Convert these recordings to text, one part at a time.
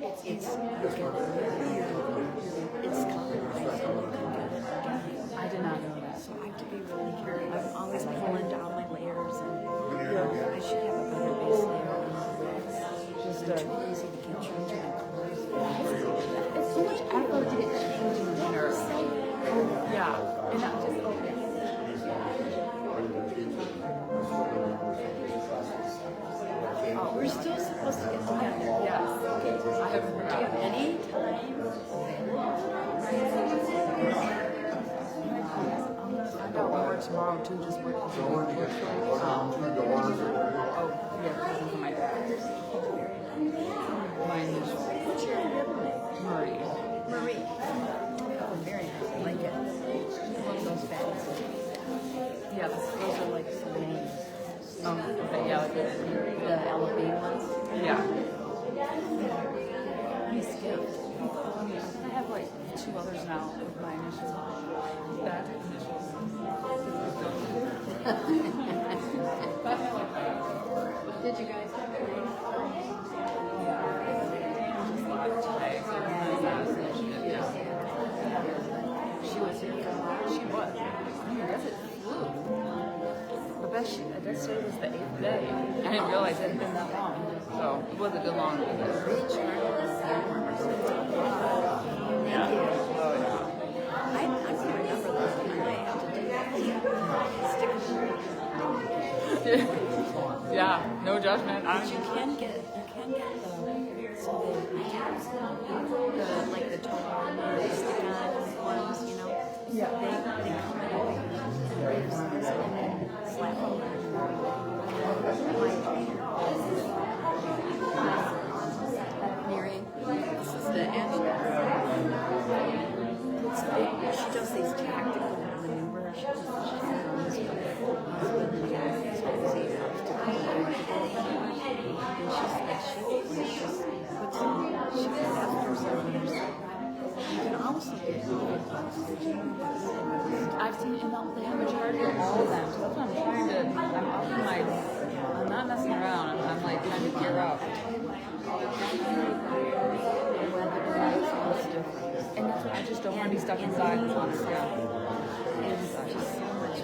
It's colored. I did not know that. So I have to be really careful. I'm always pulling down my layers, and I should have a better base layer. Just too easy to keep changing my colors. It's too much effort to get changing dinner. Yeah, and not just okay. Oh, we're still supposed to get together. Yes. Okay. I haven't forgotten. Any time. I got one more tomorrow too. Just working. Oh, yeah, present for my dad. My initial. What's your Marie. Marie. Oh, very nice. I like it. One of those bags. Yeah, those are like some names. Okay, yeah, like the LB ones. Yeah. Nice gift. I have like 2 others now with my initials. That initials. Did you guys have a name? Yeah. She was here. She was. I guess it flew. That day was the 8th day. I didn't realize it had been that long. So it was a good long day. Yeah. Oh, yeah. I can remember this. I might have to do that. Yeah, no judgment. But you can get the like the tone they stick on ones, you know. Yeah. They come in waves and then slap over. Mary, this is the end. She does these tactical maneuvers. She does you can also get I've seen it in the majority of all of them. So that's what I'm trying to, I'm not messing around. I'm like trying to gear up. And that's what I just don't want to be stuck inside. It's just so much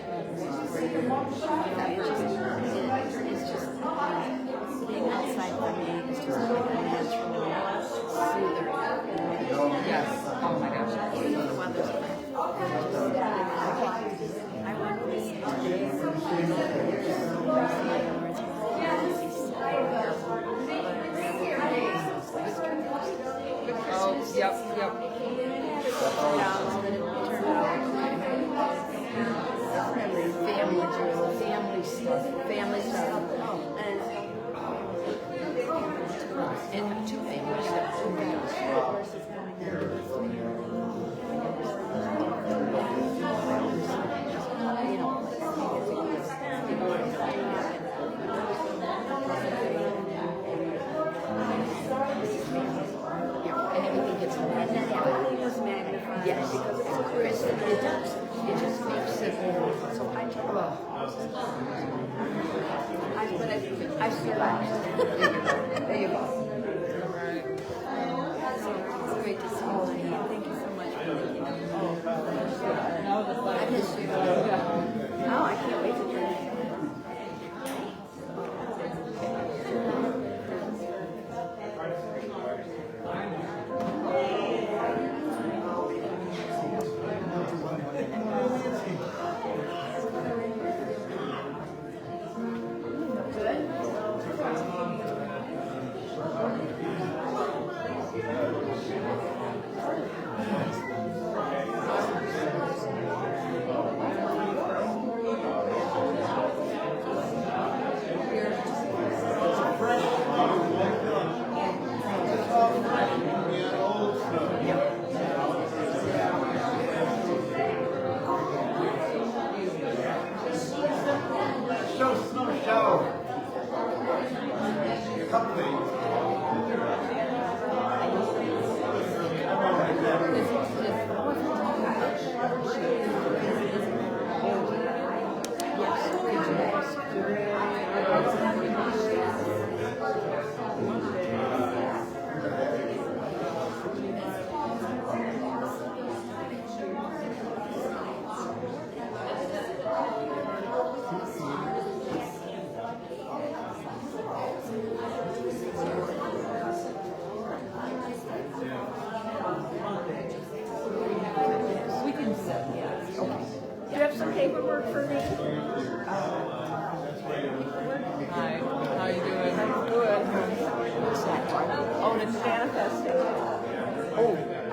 it's just being outside for me is just like a natural soother. Yes. Oh my gosh. The weather's fine. I went today. Oh, yep. Family stuff. And 2 families. Everything was magnified. Yes, because it's crisp. It does. It just makes it. So I feel like. There you go. So it's great to see you. Thank you so much for making it. I miss you. Oh, I can't wait to drink.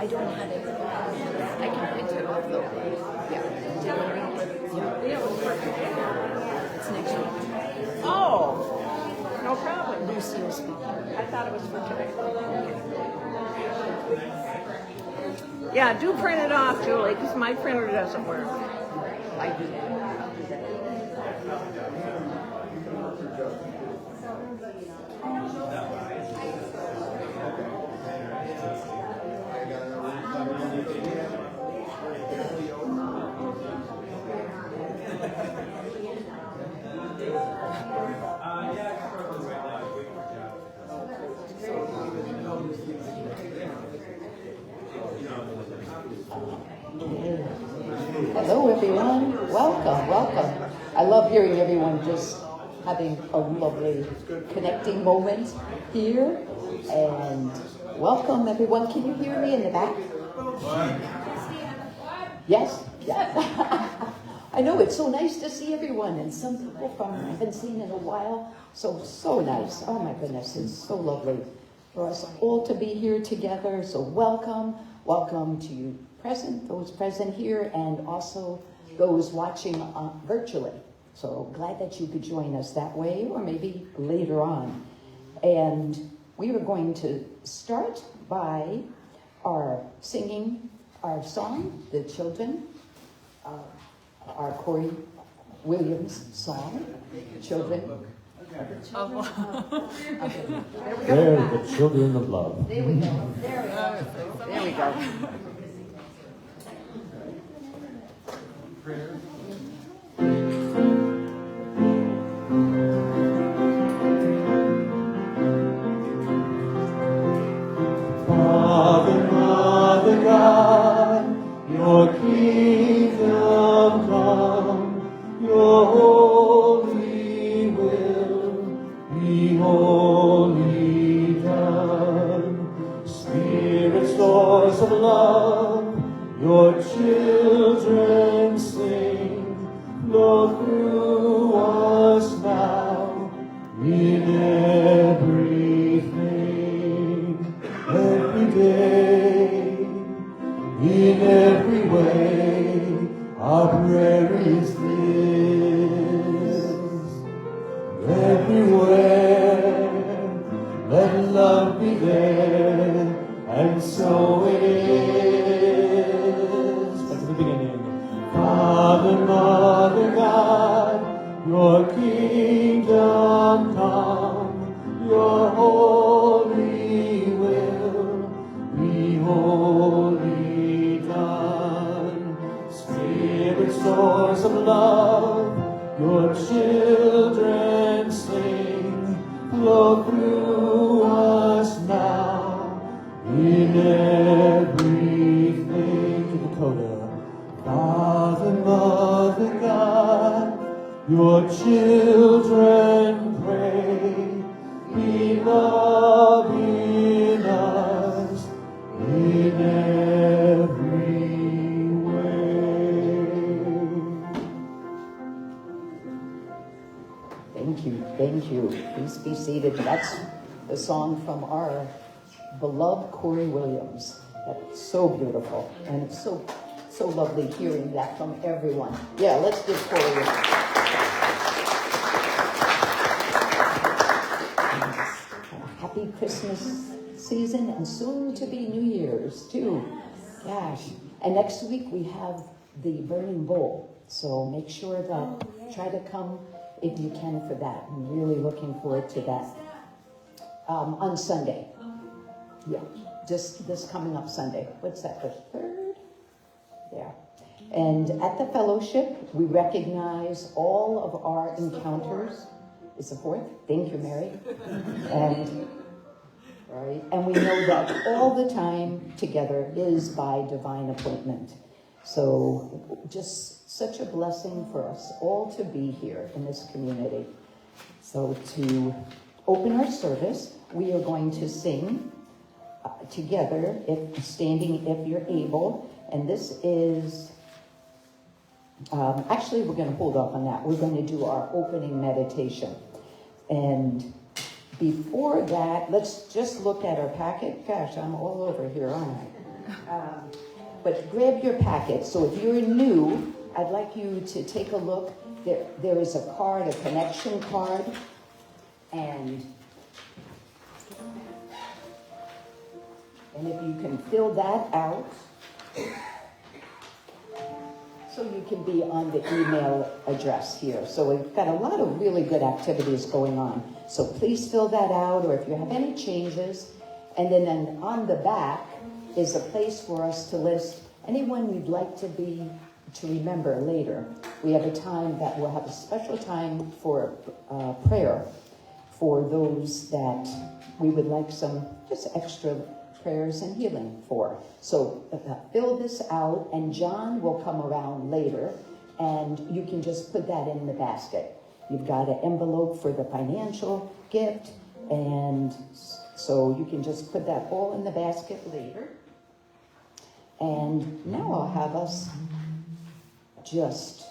I don't have it. I can print it off though. Yeah. Yeah. It's next week. Oh, no problem. Lucille speaking. I thought it was for today. Yeah, do print it off, Julie, because my printer doesn't work. I do that. Hello everyone, welcome. I love hearing everyone just having a lovely connecting moment here. And welcome everyone. Can you hear me in the back? Yes? Yeah. I know, it's so nice to see everyone, and some people from I haven't seen in a while. So nice. Oh my goodness, it's so lovely for us all to be here together. So welcome to you those present here, and also those watching virtually. So glad that you could join us that way, or maybe later on. And we are going to start by singing our song, The Children, our Corey Williams song, Children. They're the children of love. There we go. There we go. Father God, your kingdom come, your holy will be wholly done. Spirit stores of love, your children sing, flow through us now in everything, every day, in every way. Our prayer is this: everywhere, let love be there, and so it is. Back to the beginning. Father, Mother, God, your kingdom come, your holy will be wholly done. Spirit source of love, your children sing, flow through us now in everything. Dakota. Father, Mother, God, your children pray, be love in us in every way. Thank you. Please be seated. That's the song from our beloved Corey Williams. That's so beautiful, and it's so lovely hearing that from everyone. Yeah, let's give Corey happy Christmas season, and soon to be New Year's too. Gosh. And next week we have the Burning Bowl, so make sure that try to come if you can for that. I'm really looking forward to that. On Sunday. Yeah, just this coming up Sunday. What's that, the 3rd? Yeah. And at the fellowship, we recognize all of our encounters. It's the 4th. Thank you, Mary. And right, and we know that all the time together is by divine appointment. So just such a blessing for us all to be here in this community. So to open our service, we are going to sing together, standing if you're able. And this is, actually we're going to hold off on that. We're going to do our opening meditation. And before that, let's just look at our packet. Gosh, I'm all over here, aren't I? But grab your packet. So if you're new, I'd like you to take a look. There is a card, a connection card, and if you can fill that out, so you can be on the email address here. So we've got a lot of really good activities going on. So please fill that out, or if you have any changes. And then on the back is a place for us to list anyone we'd like to remember later. We have a time that we'll have a special time for prayer for those that we would like some just extra prayers and healing for. So fill this out, and John will come around later, and you can just put that in the basket. You've got an envelope for the financial gift, and so you can just put that all in the basket later. And now I'll have us just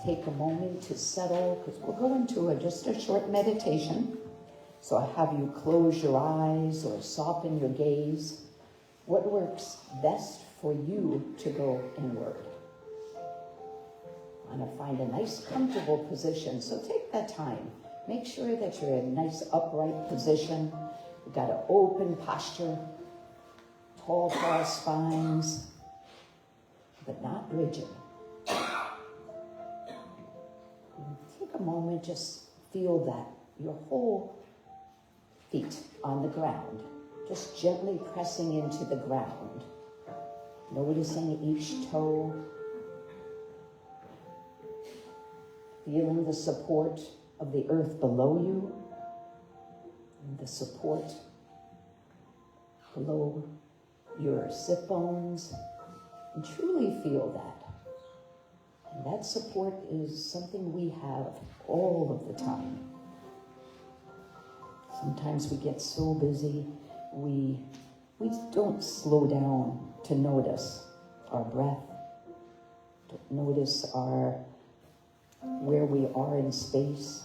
take a moment to settle, because we'll go into just a short meditation. So I have you close your eyes or soften your gaze. What works best for you to go inward? I want to find a nice comfortable position, so take that time. Make sure that you're in a nice upright position. You've got an open posture, tall spines, but not rigid. Take a moment, just feel that your whole feet on the ground, just gently pressing into the ground, noticing each toe, feeling the support of the earth below you, and the support below your sit bones, and truly feel that. And that support is something we have all of the time. Sometimes we get so busy, we don't slow down to notice our breath, to notice where we are in space.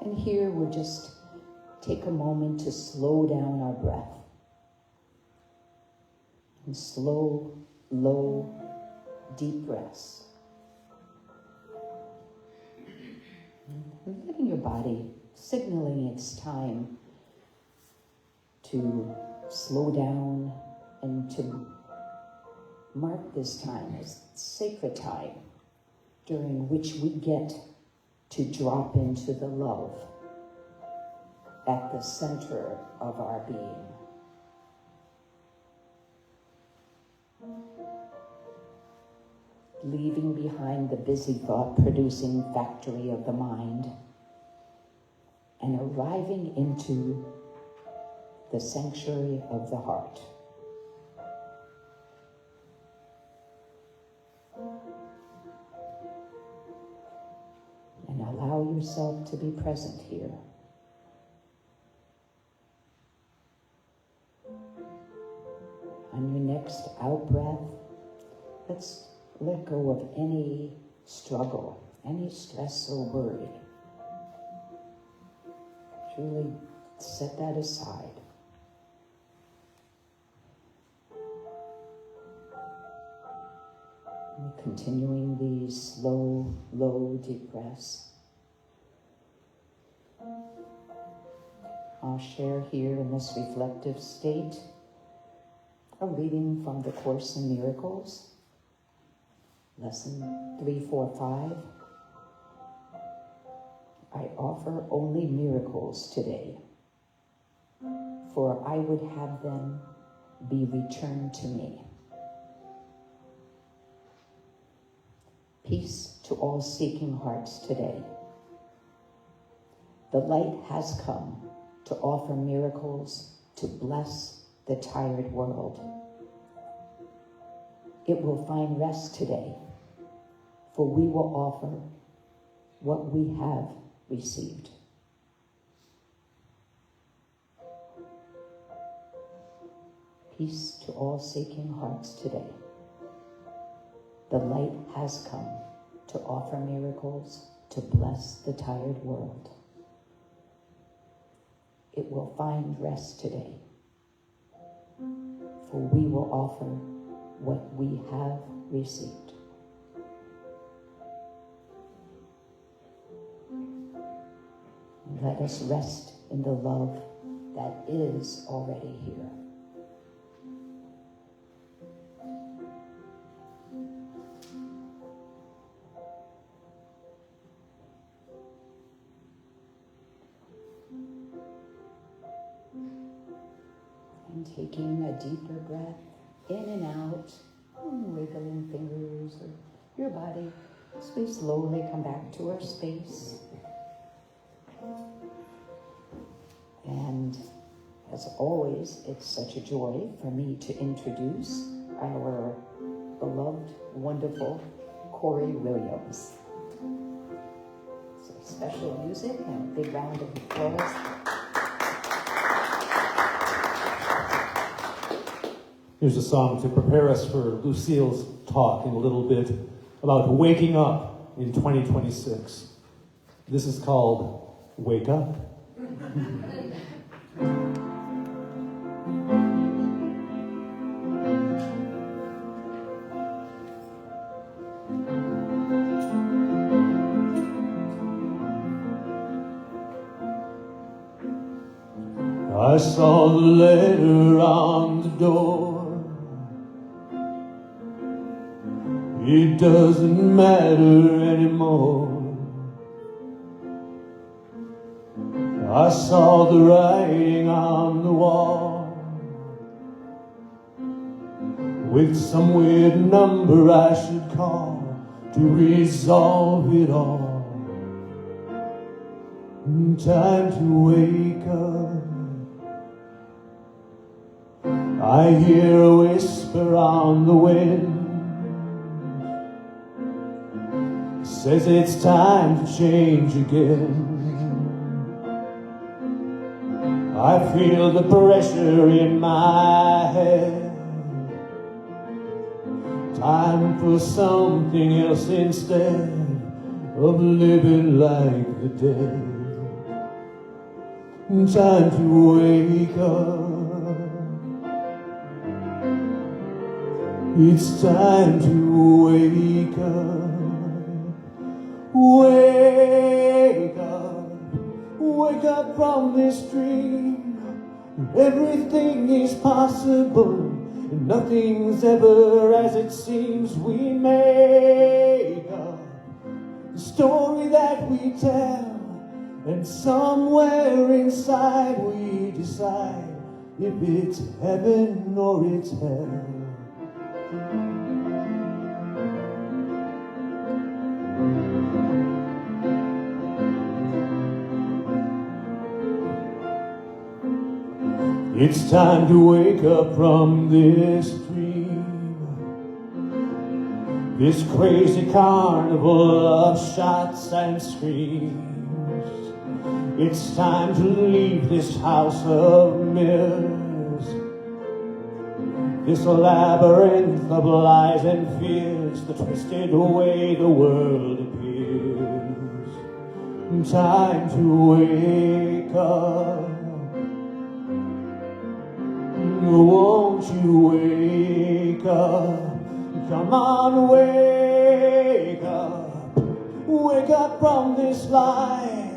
And here we'll just take a moment to slow down our breath. And slow, low, deep breaths. And letting your body, signaling it's time to slow down and to mark this time as sacred time during which we get to drop into the love at the center of our being. Leaving behind the busy thought-producing factory of the mind and arriving into the sanctuary of the heart. And allow yourself to be present here. On your next out-breath, let's let go of any struggle, any stress or worry. Truly set that aside. And continuing these slow, low, deep breaths. I'll share here in this reflective state a reading from the Course in Miracles. Lesson 345. I offer only miracles today, for I would have them be returned to me. Peace to all seeking hearts today. The light has come to offer miracles to bless the tired world. It will find rest today, for we will offer what we have received. Peace to all seeking hearts today. The light has come to offer miracles to bless the tired world. it will find rest today. For we will offer what we have received. Let us rest in the love that is already here. And taking a deeper breath in and out, wiggling fingers or your body as we slowly come back to our space. And as always, it's such a joy for me to introduce our beloved, wonderful Corey Williams. So special music and a big round of applause. Here's a song to prepare us for Lucille's talk in a little bit about waking up in 2026. This is called Wake Up. I saw the letter on the door. It doesn't matter anymore. I saw the writing on the wall with some weird number I should call to resolve it all. Time to wake up. I hear a whisper on the wind. Says it's time to change again. I feel the pressure in my head. Time for something else instead of living like the dead. Time to wake up. It's time to wake up. Wake up, wake up from this dream. Everything is possible, and nothing's ever as it seems. We make up the story that we tell, and somewhere inside we decide if it's heaven or it's hell. It's time to wake up from this dream, this crazy carnival of shots and screams. It's time to leave this house of mirrors, this labyrinth of lies and fears, the twisted way the world appears. Time to wake up. Won't you wake up? Come on, wake up. Wake up from this lie.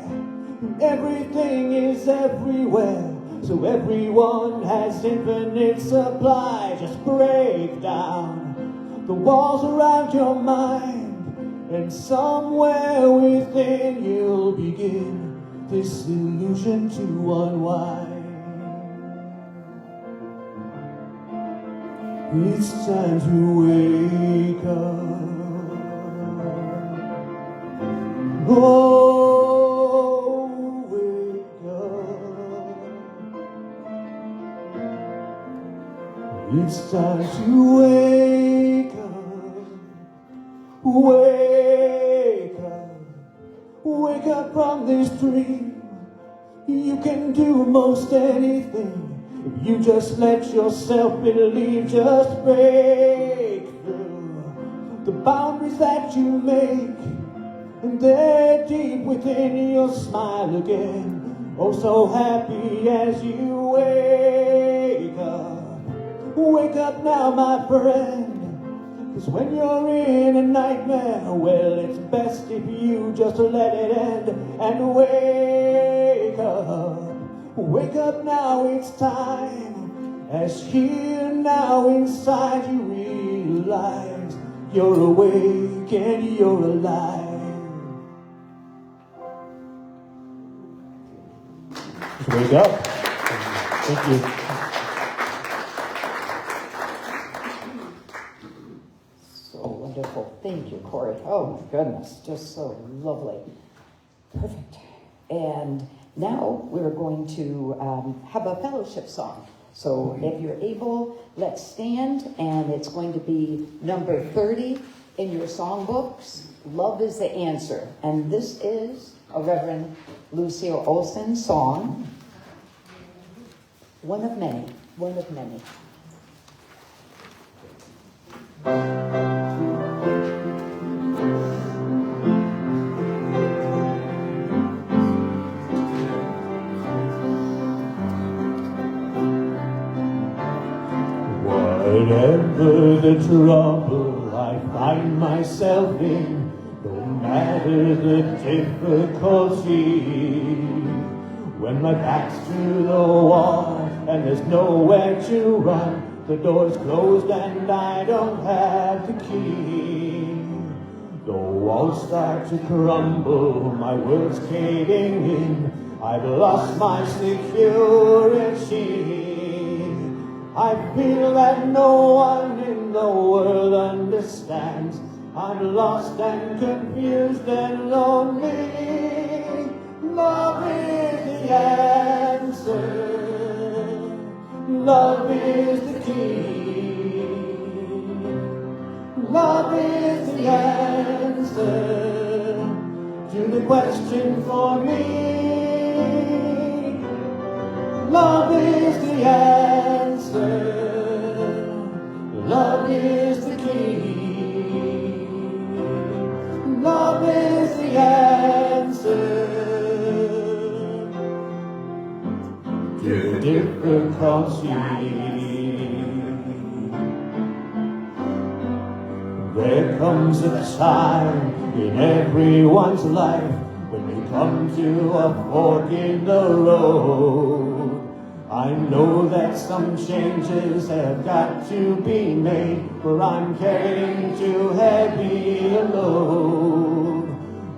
Everything is everywhere, so everyone has infinite supply. Just break down the walls around your mind, and somewhere within you'll begin this illusion to unwind. It's time to wake up. Oh, wake up. It's time to wake up. Wake up. Wake up from this dream. You can do most anything if you just let yourself believe. Just break through the boundaries that you make, and there deep within you'll smile again. Oh, so happy as you wake up. Wake up now, my friend. 'Cause when you're in a nightmare, well, it's best if you just let it end. And wake up. Wake up now, it's time. As here now inside you realize you're awake and you're alive. Just wake up. Thank you. So wonderful. Thank you, Corey. Oh my goodness, just so lovely. Perfect. And now we're going to have a fellowship song. So if you're able, let's stand, and it's going to be number 30 in your songbooks. Love is the answer. And this is a Reverend Lucille Olson song. One of many. One of many. Whatever the trouble I find myself in, no matter the difficulty, when my back's to the wall and there's nowhere to run, the door's closed and I don't have the key. The walls start to crumble, my world's caving in, I've lost my security. I feel that no one in the world understands. I'm lost and confused and lonely. Love is the answer. Love is the key. Love is the answer to the question for me. Love is the answer. Love is the key. Love is the answer to difficulty. There comes a time in everyone's life when we come to a fork in the road. I know that some changes have got to be made, for I'm carrying too heavy a load.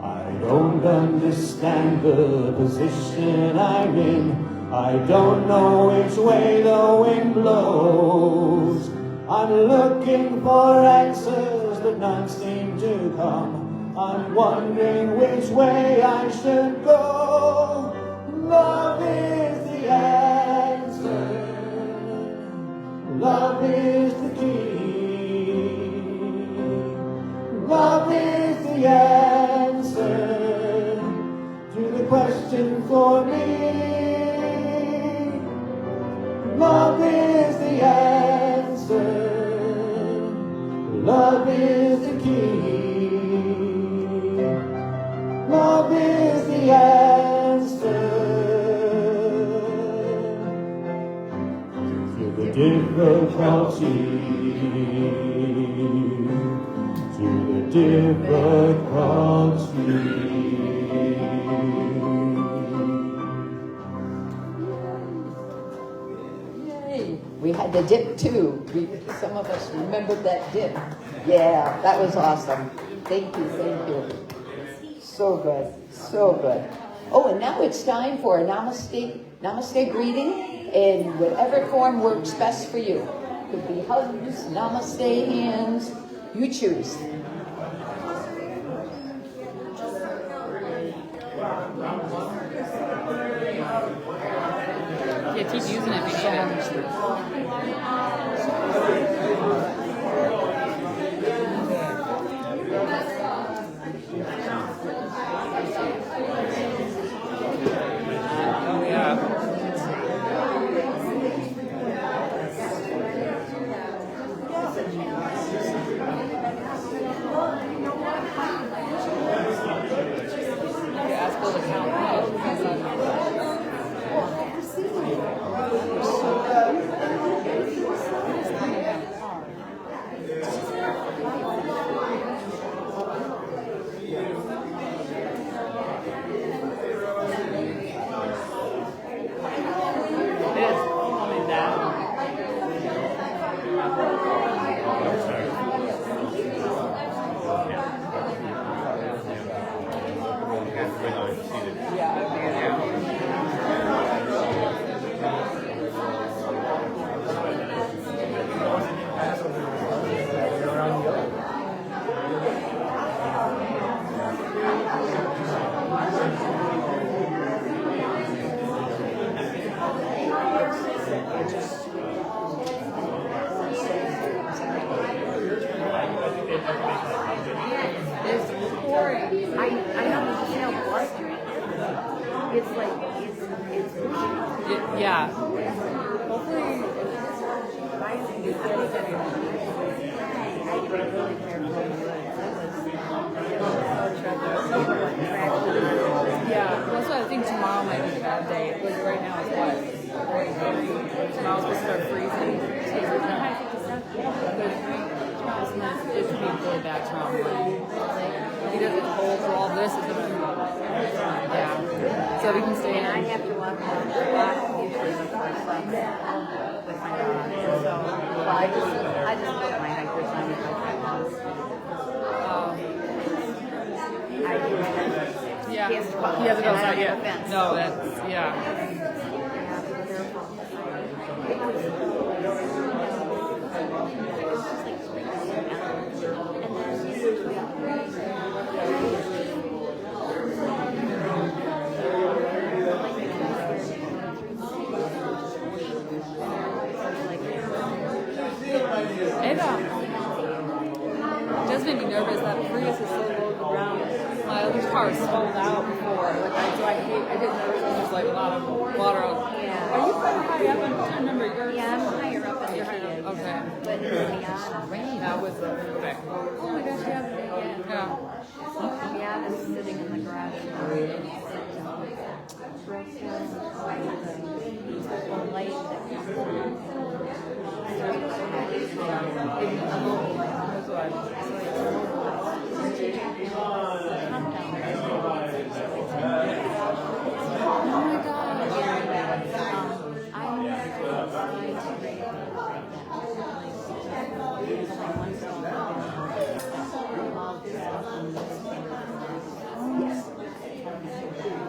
I don't understand the position I'm in. I don't know which way the wind blows. I'm looking for answers, but none seem to come. I'm wondering which way I should go. Love is the answer. Love is the key. Love is the answer to the question for me. Love is the answer. Love is the key. Love is the answer to the difficulty. To the difficulty. We had the dip too. Some of us remembered that dip. Yeah, that was awesome. Thank you, thank you. So good, so good. Oh, and now it's time for a namaste greeting in whatever form works best for you. Could be hugs, namaste hands, you choose. Yeah, keep using it if you need it. Ask Bill to count. Yeah. Hopefully, yeah, that's what I think tomorrow might be the bad day. Like right now it's what? Tomorrow's supposed to start freezing. It could be really bad tomorrow morning. He doesn't hold for all this. It's gonna, yeah. So we can stay in. And I have to walk usually before sunset with my dog. So, well, I just put my hikers on with my friends. Yeah. He has to go He hasn't gone outside yet. yet. No, that's, yeah. It does make me nervous that Prius is so low to the ground. My other car is sold out before. Like I get nervous when there's like a lot of water on. Yeah. Are you kind of high up? I don't remember yours. Yeah, I'm higher up in the You're higher Kia. up. Okay. But Miata, That was okay. Oh my gosh, yeah. Yeah. Miata's sitting in the garage. The light that comes on.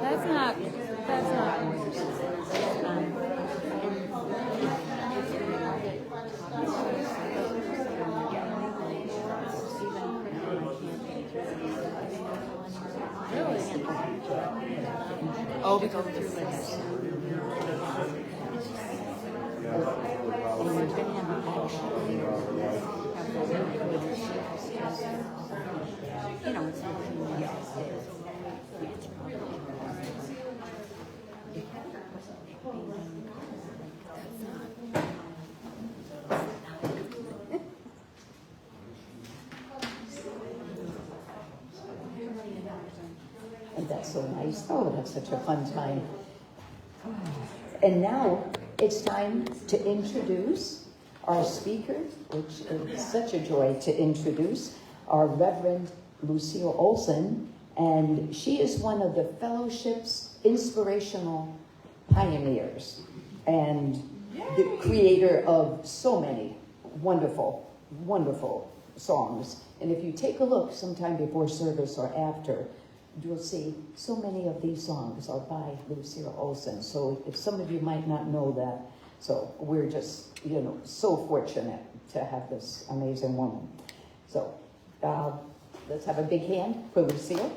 That's what That's not. Really? Oh, because of this. You know, it's not And that's so nice. Oh, that's such a fun time. And now it's time to introduce our speaker, which is such a joy to introduce, our Reverend Lucille Olson. And she is one of the fellowship's inspirational pioneers and the creator of so many wonderful, wonderful songs. And if you take a look sometime before service or after, you'll see so many of these songs are by Lucille Olson. So if some of you might not know that, so we're just, so fortunate to have this amazing woman. So let's have a big hand for Lucille.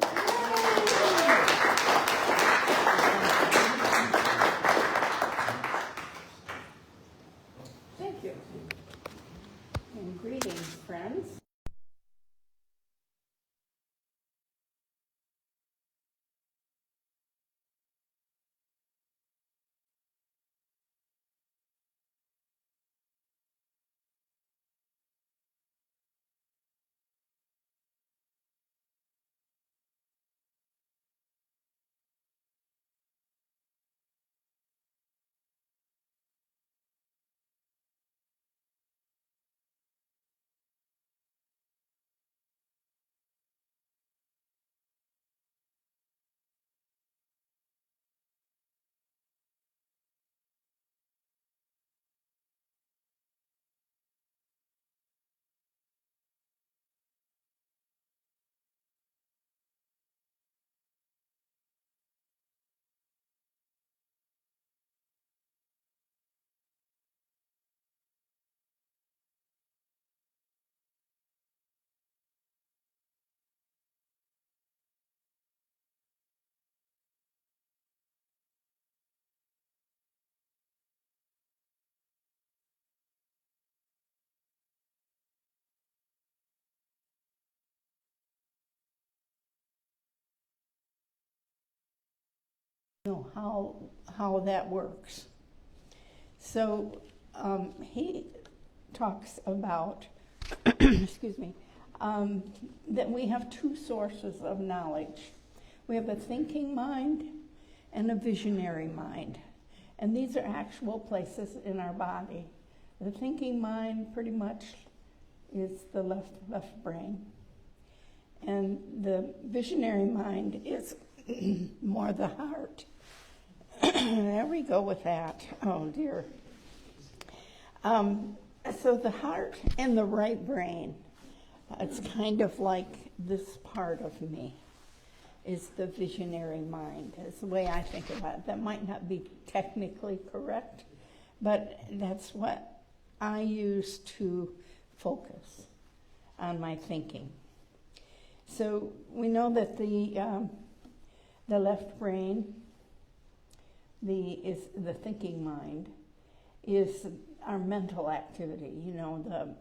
Thank you. And greetings, friends. Know how that works. So he talks about, excuse me, that we have two sources of knowledge. We have a thinking mind and a visionary mind. And these are actual places in our body. The thinking mind pretty much is the left brain. And the visionary mind is more the heart. There we go with that. Oh, dear. So the heart and the right brain, it's kind of like this part of me, is the visionary mind. It's the way I think about it. That might not be technically correct, but that's what I use to focus on my thinking. So we know that the left brain, the thinking mind, is our mental activity. You know, the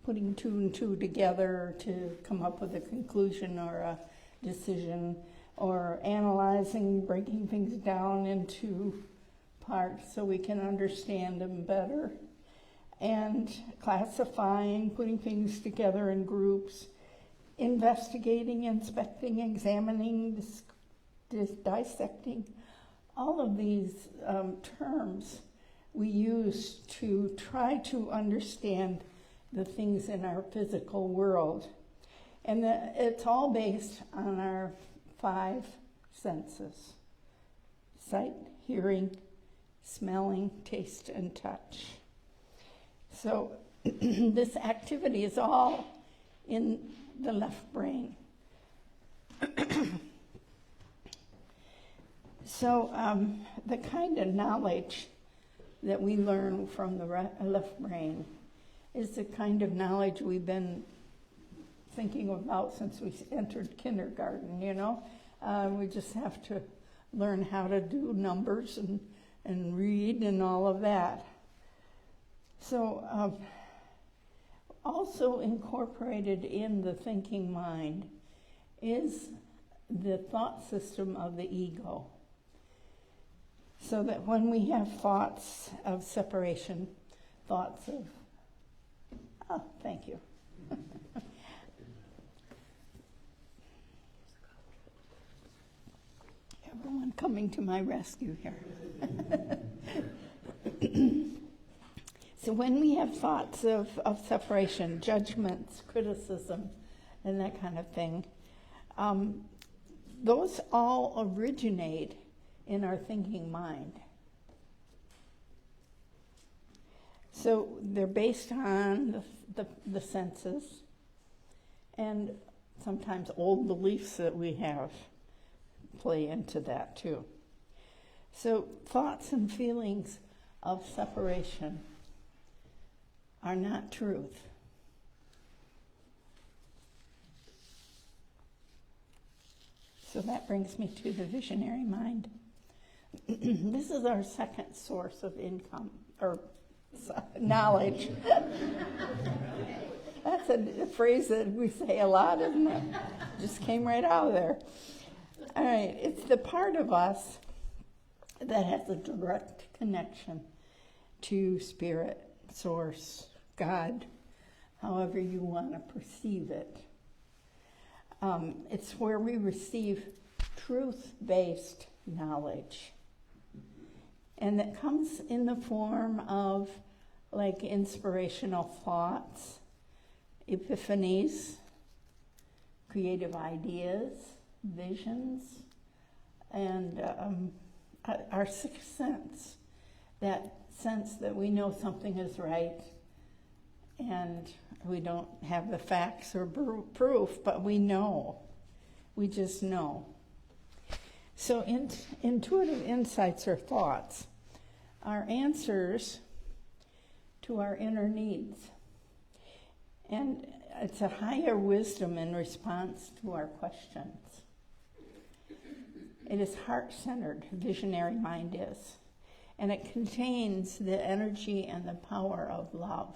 putting two and two together to come up with a conclusion or a decision, or analyzing, breaking things down into parts so we can understand them better, and classifying, putting things together in groups, investigating, inspecting, examining, dissecting. All of these terms we use to try to understand the things in our physical world. And it's all based on our 5 senses: sight, hearing, smelling, taste, and touch. So this activity is all in the left brain. So the kind of knowledge that we learn from the left brain is the kind of knowledge we've been thinking about since we entered kindergarten, you know. We just have to learn how to do numbers and read and all of that. So also incorporated in the thinking mind is the thought system of the ego. So that when we have thoughts of separation, thoughts of, oh, thank you. Everyone coming to my rescue here. So when we have thoughts of separation, judgments, criticism, and that kind of thing, those all originate in our thinking mind. So they're based on the senses and sometimes old beliefs that we have play into that too. So thoughts and feelings of separation are not truth. So that brings me to the visionary mind. This is our second source of income, or knowledge. That's a phrase that we say a lot, isn't it? Just came right out of there. All right, it's the part of us that has a direct connection to spirit, source, God, however you want to perceive it. It's where we receive truth-based knowledge. And it comes in the form of like inspirational thoughts, epiphanies, creative ideas, visions, and our sixth sense, that sense that we know something is right and we don't have the facts or proof, but we know. We just know. So intuitive insights or thoughts are answers to our inner needs. And it's a higher wisdom in response to our questions. It is heart-centered, visionary mind is. And it contains the energy and the power of love.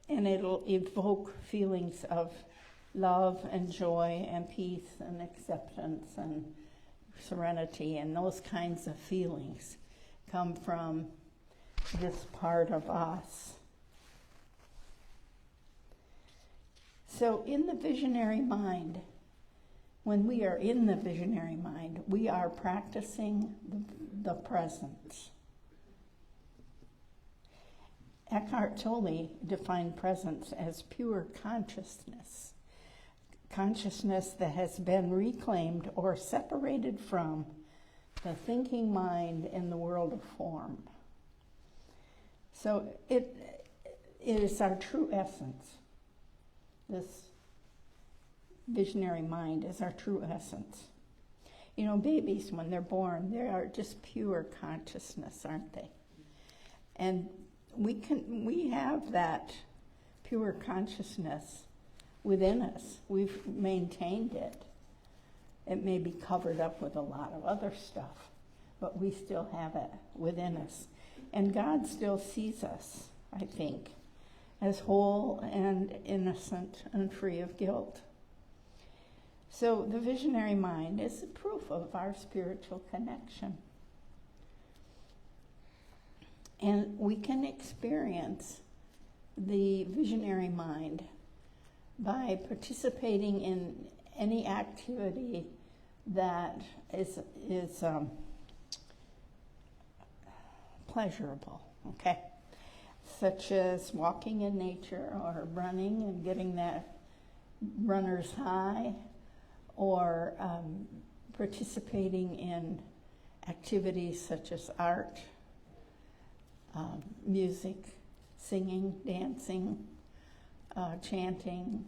And it'll evoke feelings of love and joy and peace and acceptance and serenity, and those kinds of feelings come from this part of us. So in the visionary mind, when we are in the visionary mind, we are practicing the presence. Eckhart Tolle defined presence as pure consciousness. Consciousness that has been reclaimed or separated from the thinking mind in the world of form. So it is our true essence. This visionary mind is our true essence. You know, babies, when they're born, they are just pure consciousness, aren't they? And we have that pure consciousness within us. We've maintained it. It may be covered up with a lot of other stuff, but we still have it within us. And God still sees us, I think, as whole and innocent and free of guilt. So the visionary mind is proof of our spiritual connection. And we can experience the visionary mind by participating in any activity that is pleasurable, okay? Such as walking in nature, or running and getting that runner's high, or participating in activities such as art, music, singing, dancing, chanting,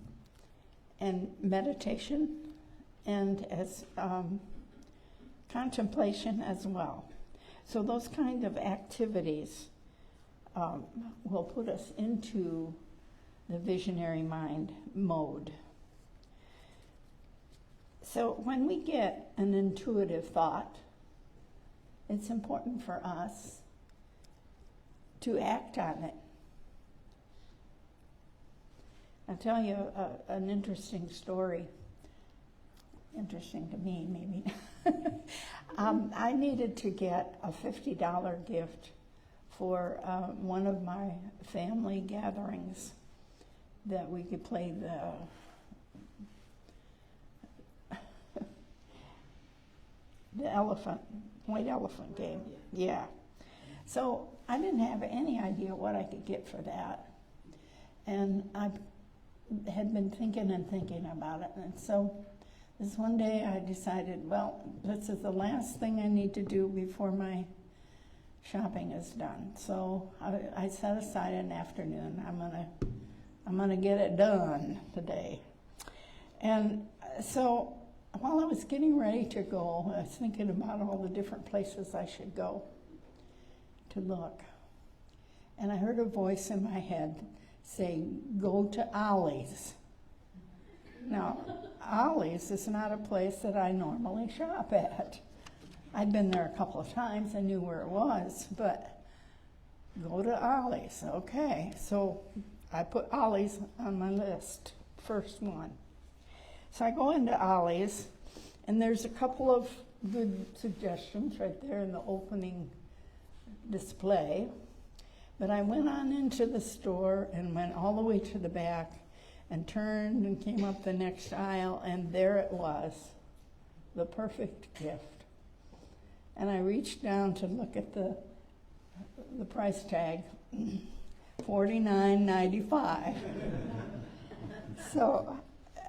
and meditation, and as contemplation as well. So those kind of activities will put us into the visionary mind mode. So when we get an intuitive thought, it's important for us to act on it. I'll tell you an interesting story. Interesting to me, maybe. I needed to get a $50 gift for one of my family gatherings that we could play the white elephant game. Yeah. So I didn't have any idea what I could get for that. And I had been thinking about it. And so this one day I decided, well, this is the last thing I need to do before my shopping is done. So I set aside an afternoon. I'm gonna get it done today. And so while I was getting ready to go, I was thinking about all the different places I should go to look. And I heard a voice in my head say, go to Ollie's. Now, Ollie's is not a place that I normally shop at. I'd been there a couple of times, I knew where it was, but go to Ollie's, okay. So I put Ollie's on my list, first one. So I go into Ollie's, and there's a couple of good suggestions right there in the opening display. But I went on into the store and went all the way to the back and turned and came up the next aisle, and there it was, the perfect gift. And I reached down to look at the price tag, $49.95. So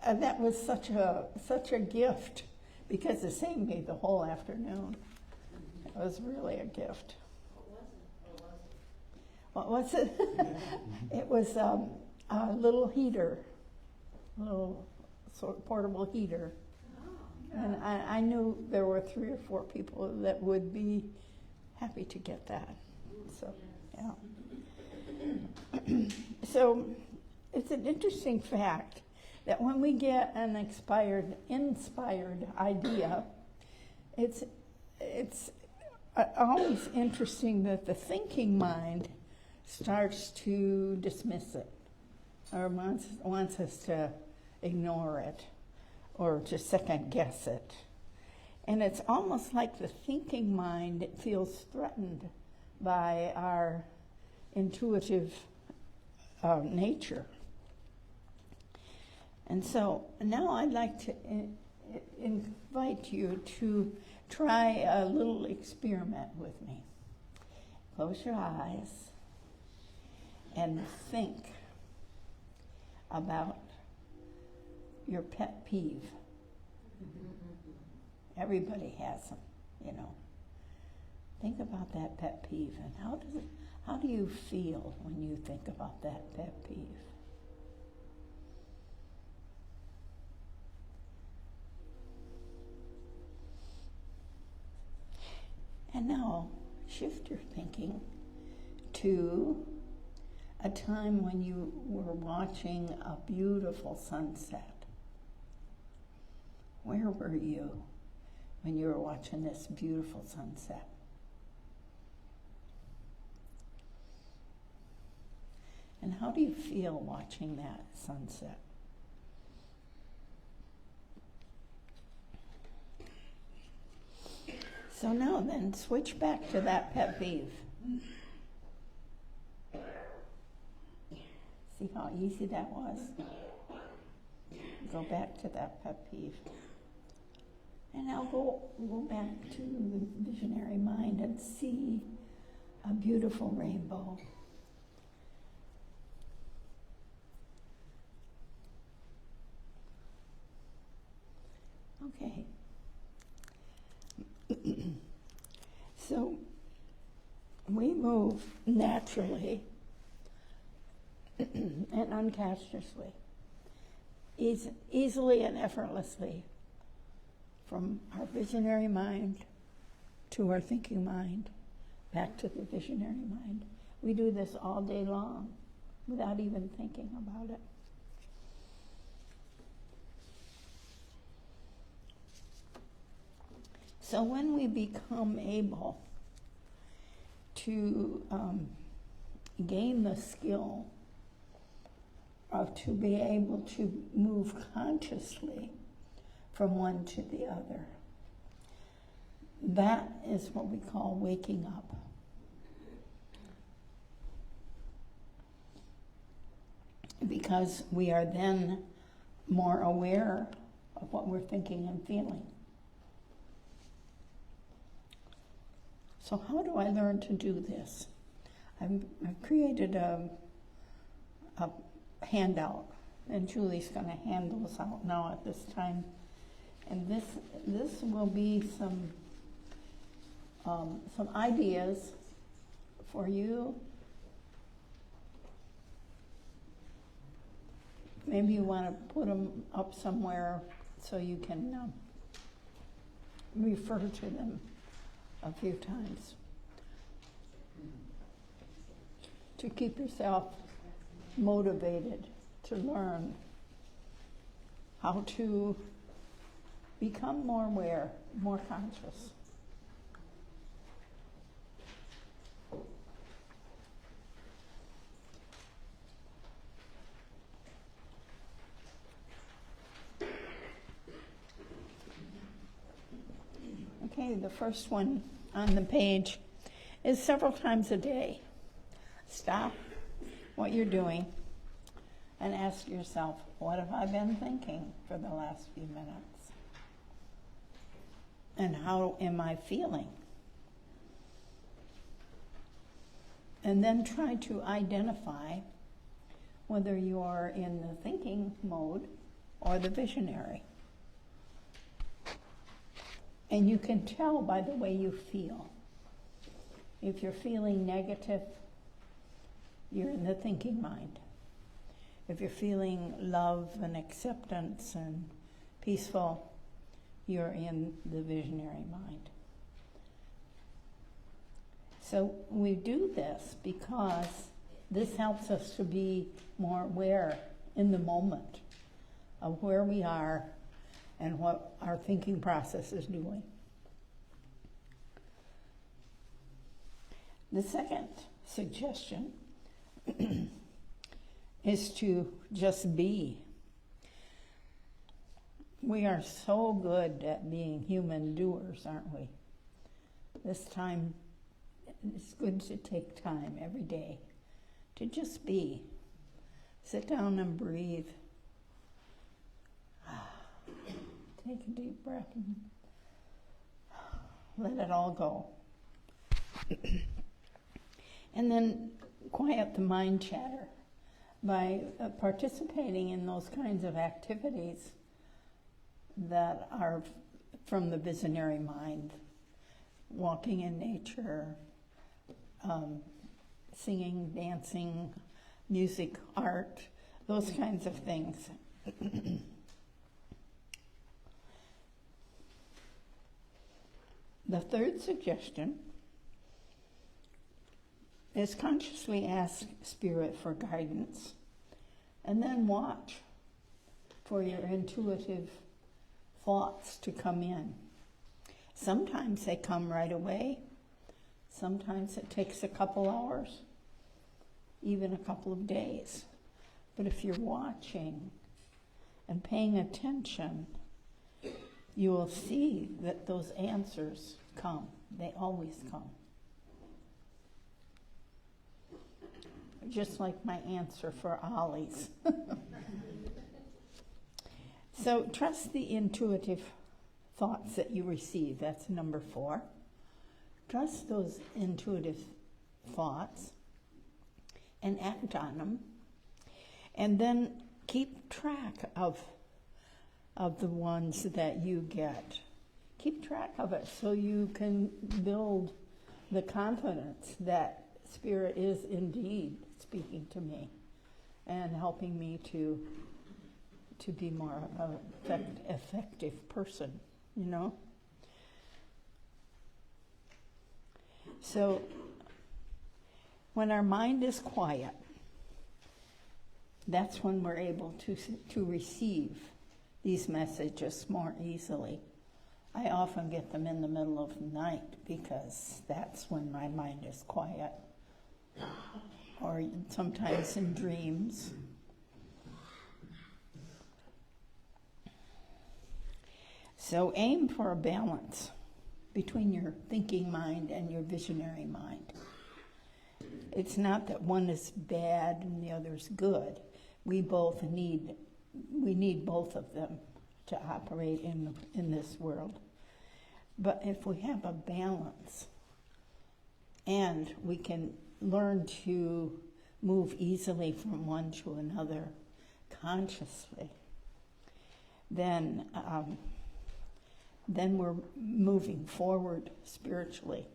that was such a gift, because it saved me the whole afternoon. It was really a gift. What was it? It was a little heater, little sort of portable heater. And I knew there were 3 or 4 people that would be happy to get that. So, yeah. So it's an interesting fact that when we get an inspired idea, it's always interesting that the thinking mind starts to dismiss it, or wants us to ignore it, or to second guess it. And it's almost like the thinking mind feels threatened by our intuitive nature. And so now I'd like to invite you to try a little experiment with me. Close your eyes and think about your pet peeve. Everybody has them, you know. Think about that pet peeve, and how do you feel when you think about that pet peeve? And now shift your thinking to a time when you were watching a beautiful sunset. Where were you when you were watching this beautiful sunset? And how do you feel watching that sunset? So now then, switch back to that pet peeve. See how easy that was? Go back to that pet peeve. And now go back to the visionary mind and see a beautiful rainbow. Okay. So we move naturally and unconsciously, easily and effortlessly, from our visionary mind to our thinking mind, back to the visionary mind. We do this all day long without even thinking about it. So when we become able to gain the skill of to be able to move consciously from one to the other, that is what we call waking up. Because we are then more aware of what we're thinking and feeling. So how do I learn to do this? I've created a handout, and Julie's going to hand those out now at this time. And this will be some ideas for you. Maybe you want to put them up somewhere so you can refer to them a few times to keep yourself motivated to learn how to become more aware, more conscious. Okay, the first one on the page is several times a day. Stop what you're doing and ask yourself, what have I been thinking for the last few minutes? And how am I feeling? And then try to identify whether you are in the thinking mode or the visionary. And you can tell by the way you feel. If you're feeling negative, you're in the thinking mind. If you're feeling love and acceptance and peaceful, you're in the visionary mind. So we do this because this helps us to be more aware in the moment of where we are and what our thinking process is doing. The second suggestion is to just be. we are so good at being human doers, aren't we? This time, it's good to take time every day to just be. Sit down and breathe. Take a deep breath and let it all go. And then quiet the mind chatter by participating in those kinds of activities that are from the visionary mind. Walking in nature, singing, dancing, music, art, those kinds of things. The third suggestion is consciously ask Spirit for guidance and then watch for your intuitive thoughts to come in. Sometimes they come right away. Sometimes it takes a couple hours, even a couple of days. But if you're watching and paying attention, you will see that those answers come. They always come. Just like my answer for Ollie's. So trust the intuitive thoughts that you receive. That's number 4. Trust those intuitive thoughts and act on them. And then keep track of the ones that you get. Keep track of it so you can build the confidence that Spirit is indeed speaking to me and helping me to be more effective person, you know? So when our mind is quiet, that's when we're able to receive these messages more easily. I often get them in the middle of the night because that's when my mind is quiet, or sometimes in dreams. So aim for a balance between your thinking mind and your visionary mind. It's not that one is bad and the other is good. We need both of them to operate in this world. But if we have a balance and we can learn to move easily from one to another consciously, then we're moving forward spiritually.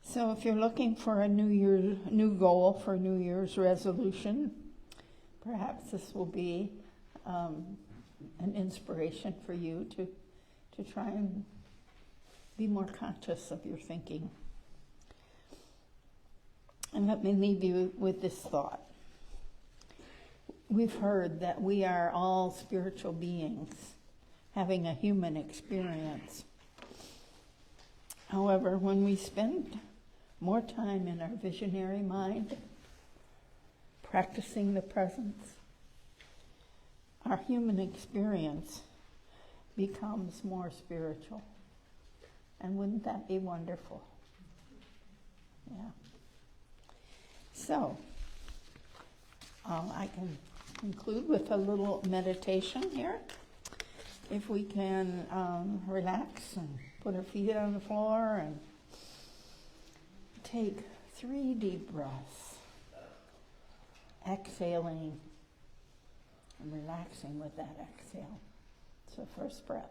So if you're looking for a new goal for New Year's resolution, perhaps this will be an inspiration for you to try and be more conscious of your thinking. And let me leave you with this thought. We've heard that we are all spiritual beings having a human experience. However, when we spend more time in our visionary mind, practicing the presence, our human experience becomes more spiritual. And wouldn't that be wonderful? Yeah. So, I can conclude with a little meditation here. If we can relax and put our feet on the floor and take 3 deep breaths, exhaling and relaxing with that exhale. So first breath.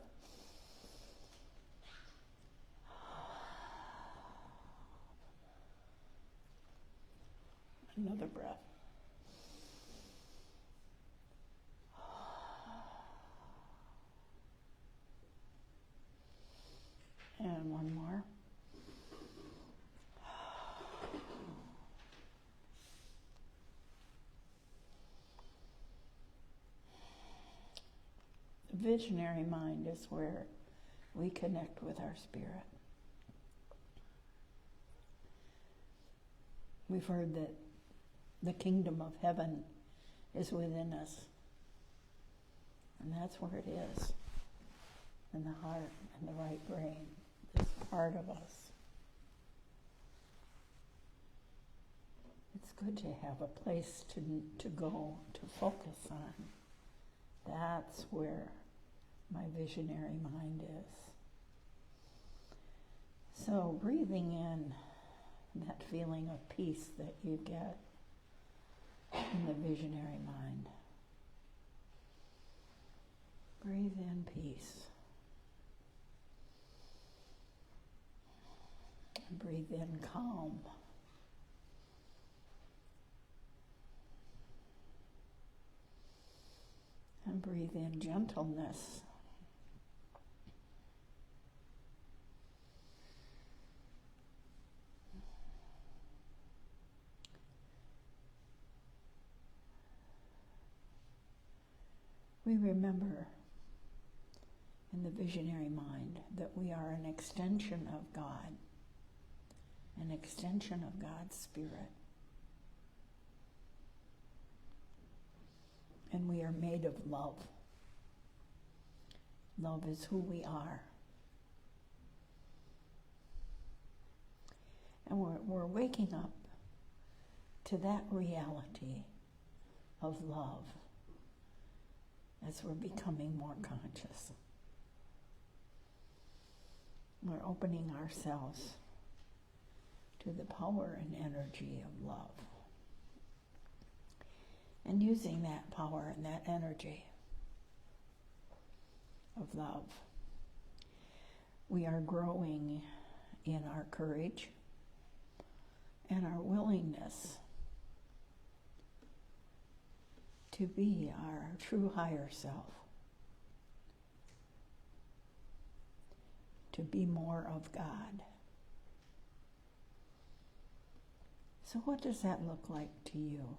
Another breath. And one more. The visionary mind is where we connect with our spirit. We've heard that the kingdom of heaven is within us. And that's where it is, in the heart and the right brain, this part of us. It's good to have a place to go, to focus on. That's where my visionary mind is. So breathing in that feeling of peace that you get in the visionary mind. Breathe in peace. And breathe in calm. And breathe in gentleness. We remember in the visionary mind that we are an extension of God, an extension of God's Spirit. And we are made of love. Love is who we are. And we're waking up to that reality of love as we're becoming more conscious. We're opening ourselves to the power and energy of love. And using that power and that energy of love, we are growing in our courage and our willingness to be our true higher self, to be more of God. So what does that look like to you?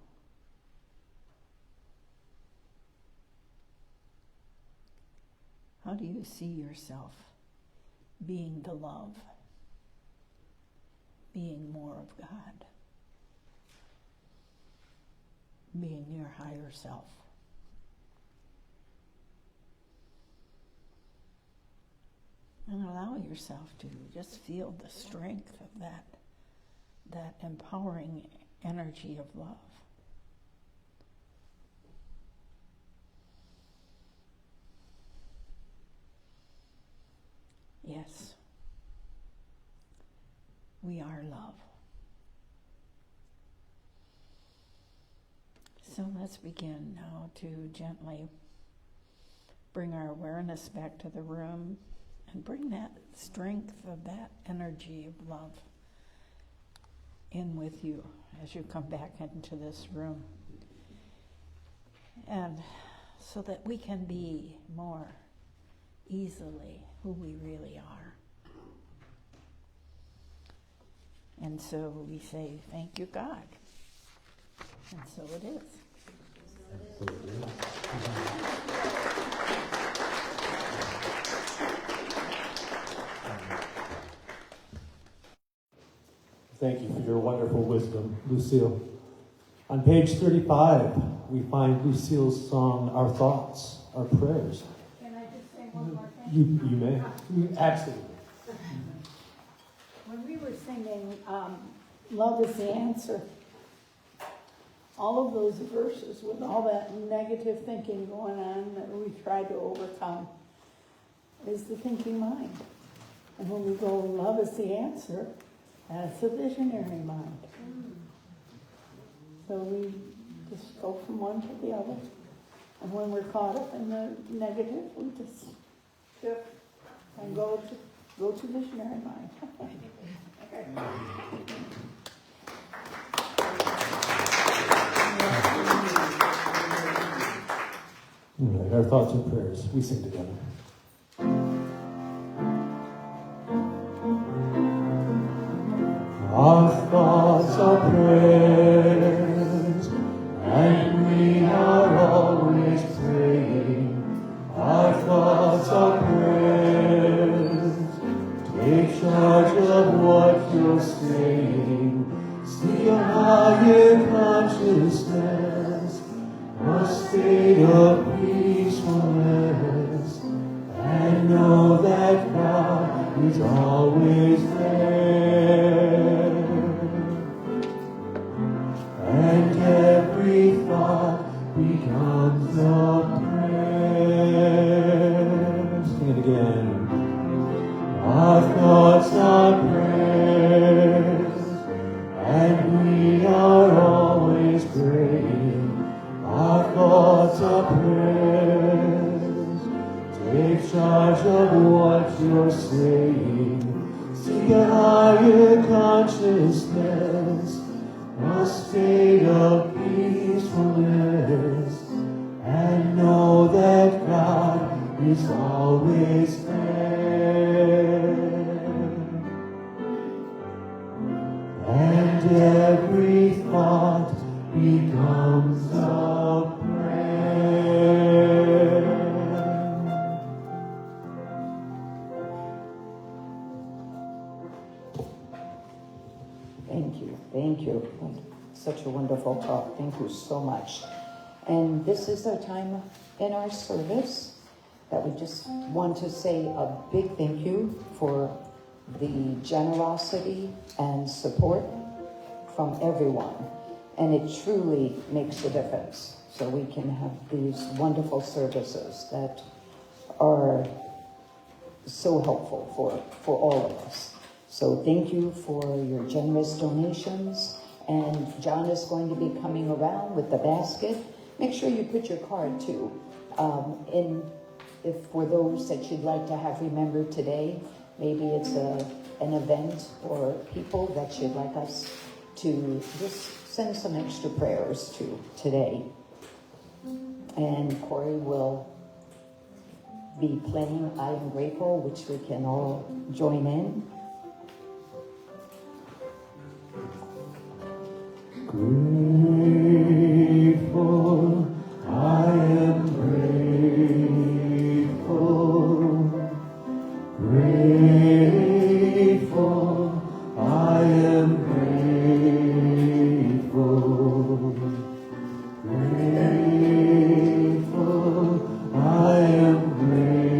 How do you see yourself being the love, being more of God, being your higher self? And allow yourself to just feel the strength of that empowering energy of love. Yes, we are love. So let's begin now to gently bring our awareness back to the room and bring that strength of that energy of love in with you as you come back into this room. And so that we can be more easily who we really are. And so we say, thank you, God. And so it is. Thank you for your wonderful wisdom, Lucille. On page 35, we find Lucille's song, Our Thoughts, Our Prayers. Can I just say one more thing? You may. Absolutely. When we were singing Love is the Answer, all of those verses with all that negative thinking going on that we try to overcome is the thinking mind. And when we go, love is the answer, that's a visionary mind. So we just go from one to the other. And when we're caught up in the negative, we just shift and go to visionary mind. Okay. All right, our thoughts and prayers. We sing together. Our thoughts are prayers, and we are always praying. Our thoughts are prayers. Take charge of what you're saying. See a higher consciousness, a state of peacefulness. our thoughts are prayers, and we are always praying. Our thoughts are prayers. Take charge of what you're saying. Seek a higher consciousness, a state of peacefulness, and know that God is always there. And every thought becomes a prayer. Thank you. Such a wonderful talk. Thank you so much. And this is our time in our service that we just want to say a big thank you for the generosity and support from everyone. And it truly makes a difference. So we can have these wonderful services that are so helpful for all of us. So thank you for your generous donations. And John is going to be coming around with the basket. Make sure you put your card too. If for those that you'd like to have remembered today, maybe it's an event or people that you'd like us to just send some extra prayers to today. And Corey will be playing I Am Grateful, which we can all join in. Grateful, I am grateful. Grateful, I am grateful. Grateful, I am grateful.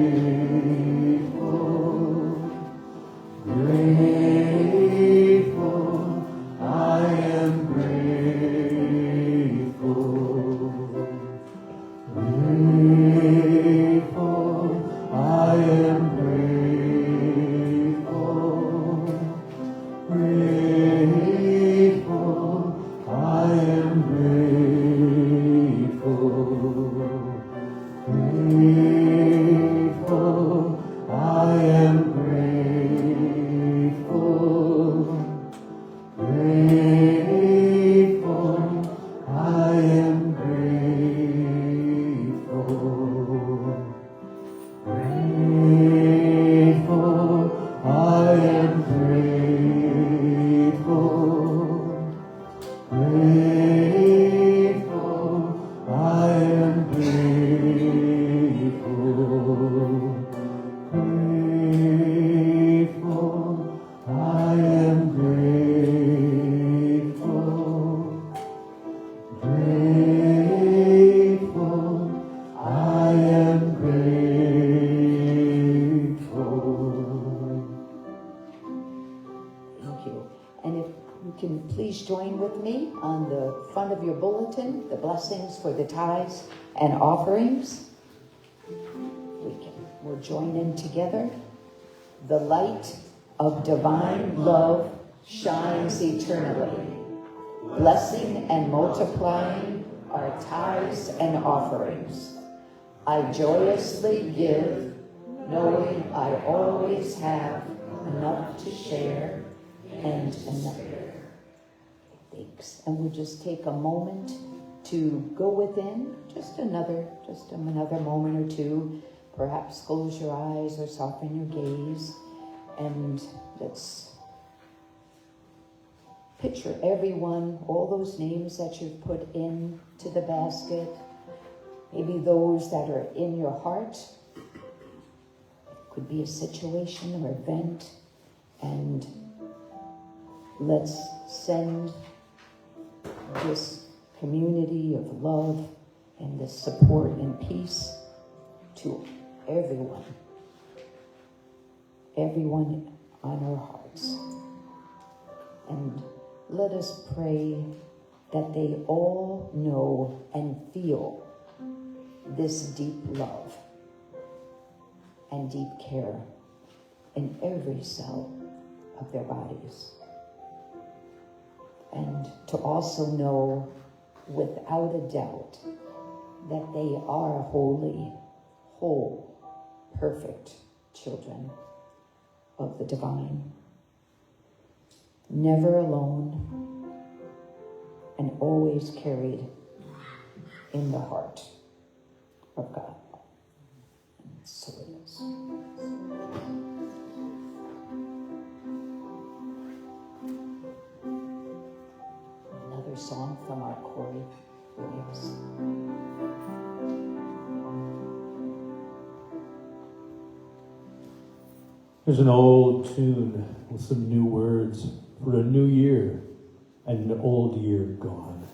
Grateful, I am grateful. Grateful, I am grateful. Grateful, I am grateful. Grateful, I am grateful. Grateful, I am grateful. Grateful, I am grateful. Grateful, I am grateful. Grateful, I am grateful. Grateful, I am grateful. Thank you. And if you can please join with me on the front of your bulletin, the blessings for the tithes and offerings. We're joining together. The light of divine love shines eternally, blessing and multiplying our tithes and offerings. I joyously give, knowing I always have enough to share and enough. Thanks. And we'll just take a moment to go within, just another moment or two. Perhaps close your eyes or soften your gaze, and let's picture everyone, all those names that you've put into the basket, maybe those that are in your heart. It could be a situation or event, and let's send this community of love and this support and peace to everyone on our hearts. And let us pray that they all know and feel this deep love and deep care in every cell of their bodies. And to also know without a doubt that they are holy, whole, perfect children of the divine, never alone, and always carried in the heart of God. And so it is. Another song from our Corey Williams. There's an old tune with some new words for a new year and an old year gone.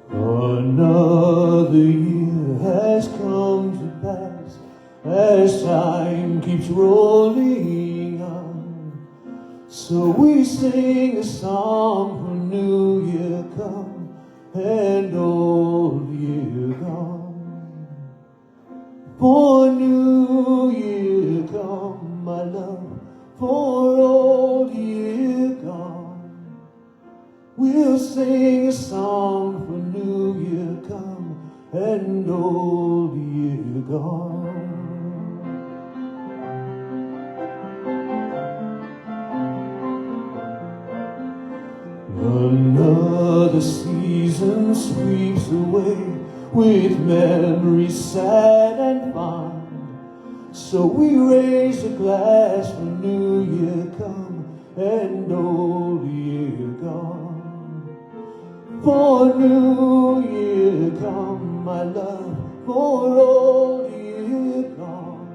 Another year has come to pass as time keeps rolling on. So we sing a song for new year come and old year gone. For new year come, my love, for old year gone. We'll sing a song for new year come and old year gone. Another season sweeps away with memories sad and fond. So we raise a glass for new year come and old year gone. For new year come, my love, for old year gone.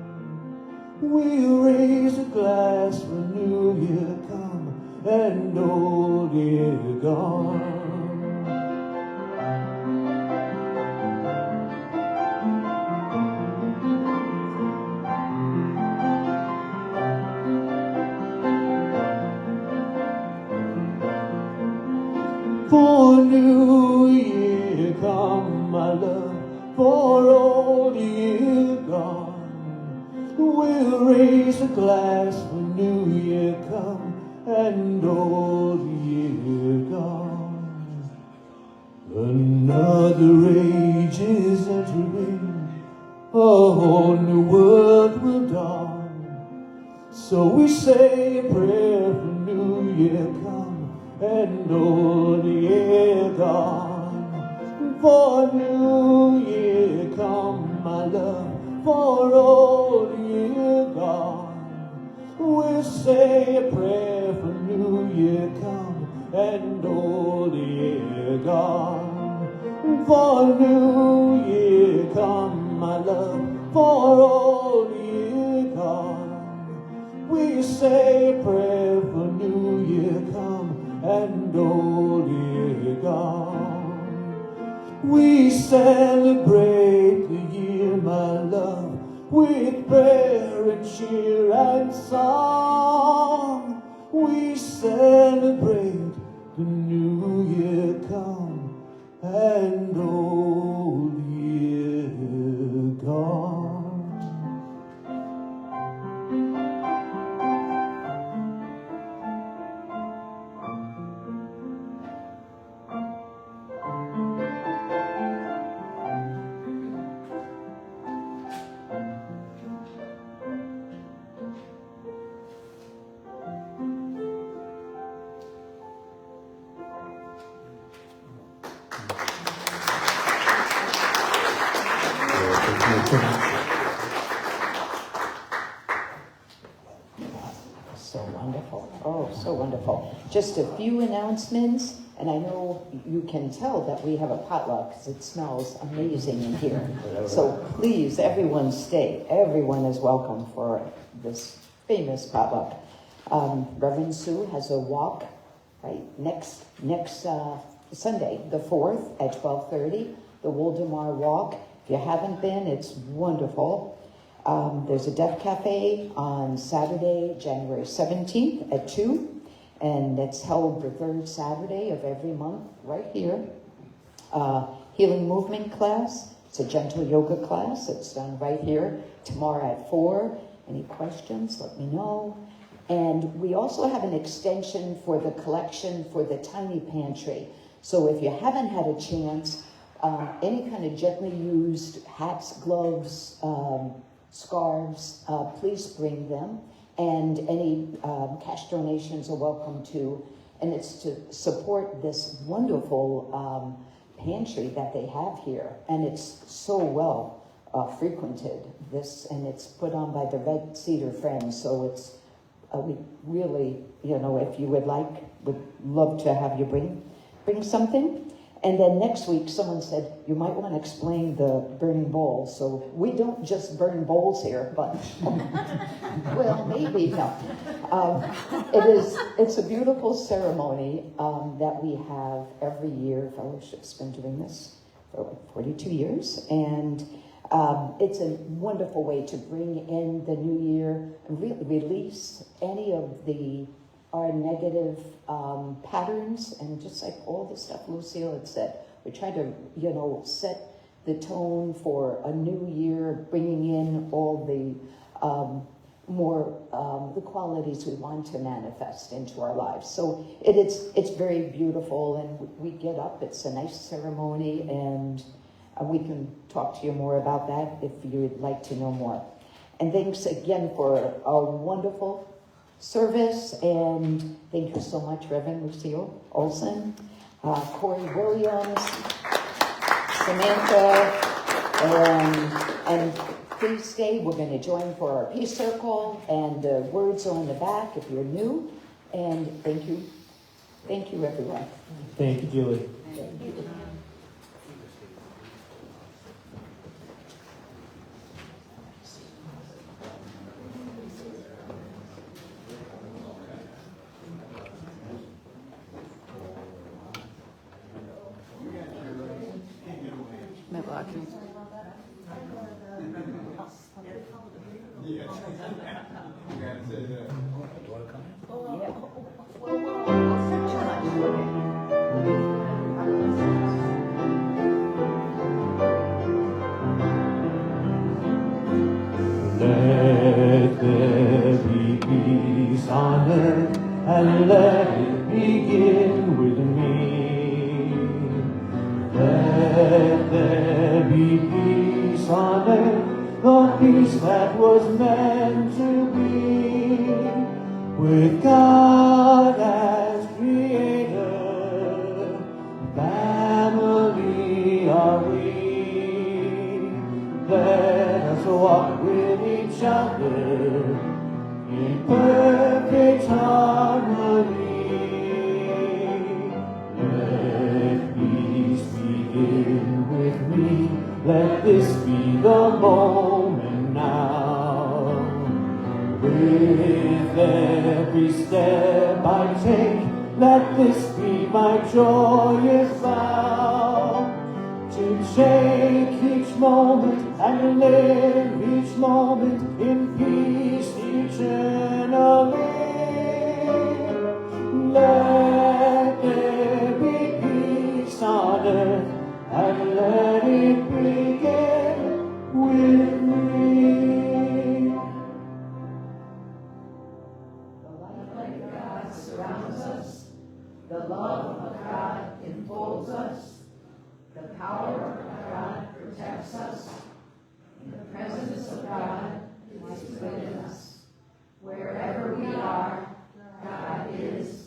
We'll raise a glass for new year come and old year gone. For new year come, my love, for old year gone. We'll raise a glass for new year come and old year gone. Another age is entering, a whole new world will dawn. So we say a prayer for new year come and old year gone. For new year come, my love, for old year gone. We'll say a prayer for new year come and old year gone. For new year come, my love, for old year gone. We say a prayer for new year come and old year gone. We celebrate the year, my love, with prayer and cheer and song. We celebrate the new year come and old year gone. So wonderful. Oh, so wonderful. Just a few announcements, and I know you can tell that we have a potluck because it smells amazing in here. So please, everyone stay. Everyone is welcome for this famous potluck. Reverend Sue has a walk right? Next Sunday, the 4th at 12:30, the Woldemar Walk. If you haven't been, it's wonderful. There's a Deaf Cafe on Saturday, January 17th at 2, and it's held the third Saturday of every month right here. Healing movement class. It's a gentle yoga class. It's done right here tomorrow at 4. Any questions, let me know. And we also have an extension for the collection for the tiny pantry. So if you haven't had a chance, any kind of gently used hats, gloves, scarves, please bring them. And any cash donations are welcome too. And it's to support this wonderful pantry that they have here. And it's so well frequented, and it's put on by the Red Cedar Friends. So it's, we really, if you would love to have you bring something. And then next week, someone said, you might want to explain the burning bowl. So we don't just burn bowls here, but, well, maybe, no. It's a beautiful ceremony that we have every year. Fellowship's been doing this for like 42 years. And it's a wonderful way to bring in the new year and really release any of our negative patterns, and just like all the stuff Lucille had said, we try to, set the tone for a new year, bringing in all the the qualities we want to manifest into our lives. So it's very beautiful, and we get up. It's a nice ceremony, and we can talk to you more about that if you would like to know more. And thanks again for a wonderful service, and thank you so much, Reverend Lucille Olson, Corey Williams, Samantha, and please stay. We're going to join for our peace circle, and the words are on the back if you're new. And thank you everyone. Thank you, Julie. Thank you. Let there be peace on earth, and let it begin with me. Let there be peace on earth, the peace that was meant to be, with God as creator, family are we. Let us walk with each other in perfect harmony. Let peace begin with me. Let this be the moment now. With every step I take, let this be my joyous vow. To take each moment and live each moment in peace eternally. Let there be peace on earth, and let it begin with me. The light of God surrounds us. The love of God enfolds us. The power of God protects us. The presence of God is within us. Wherever we are, God is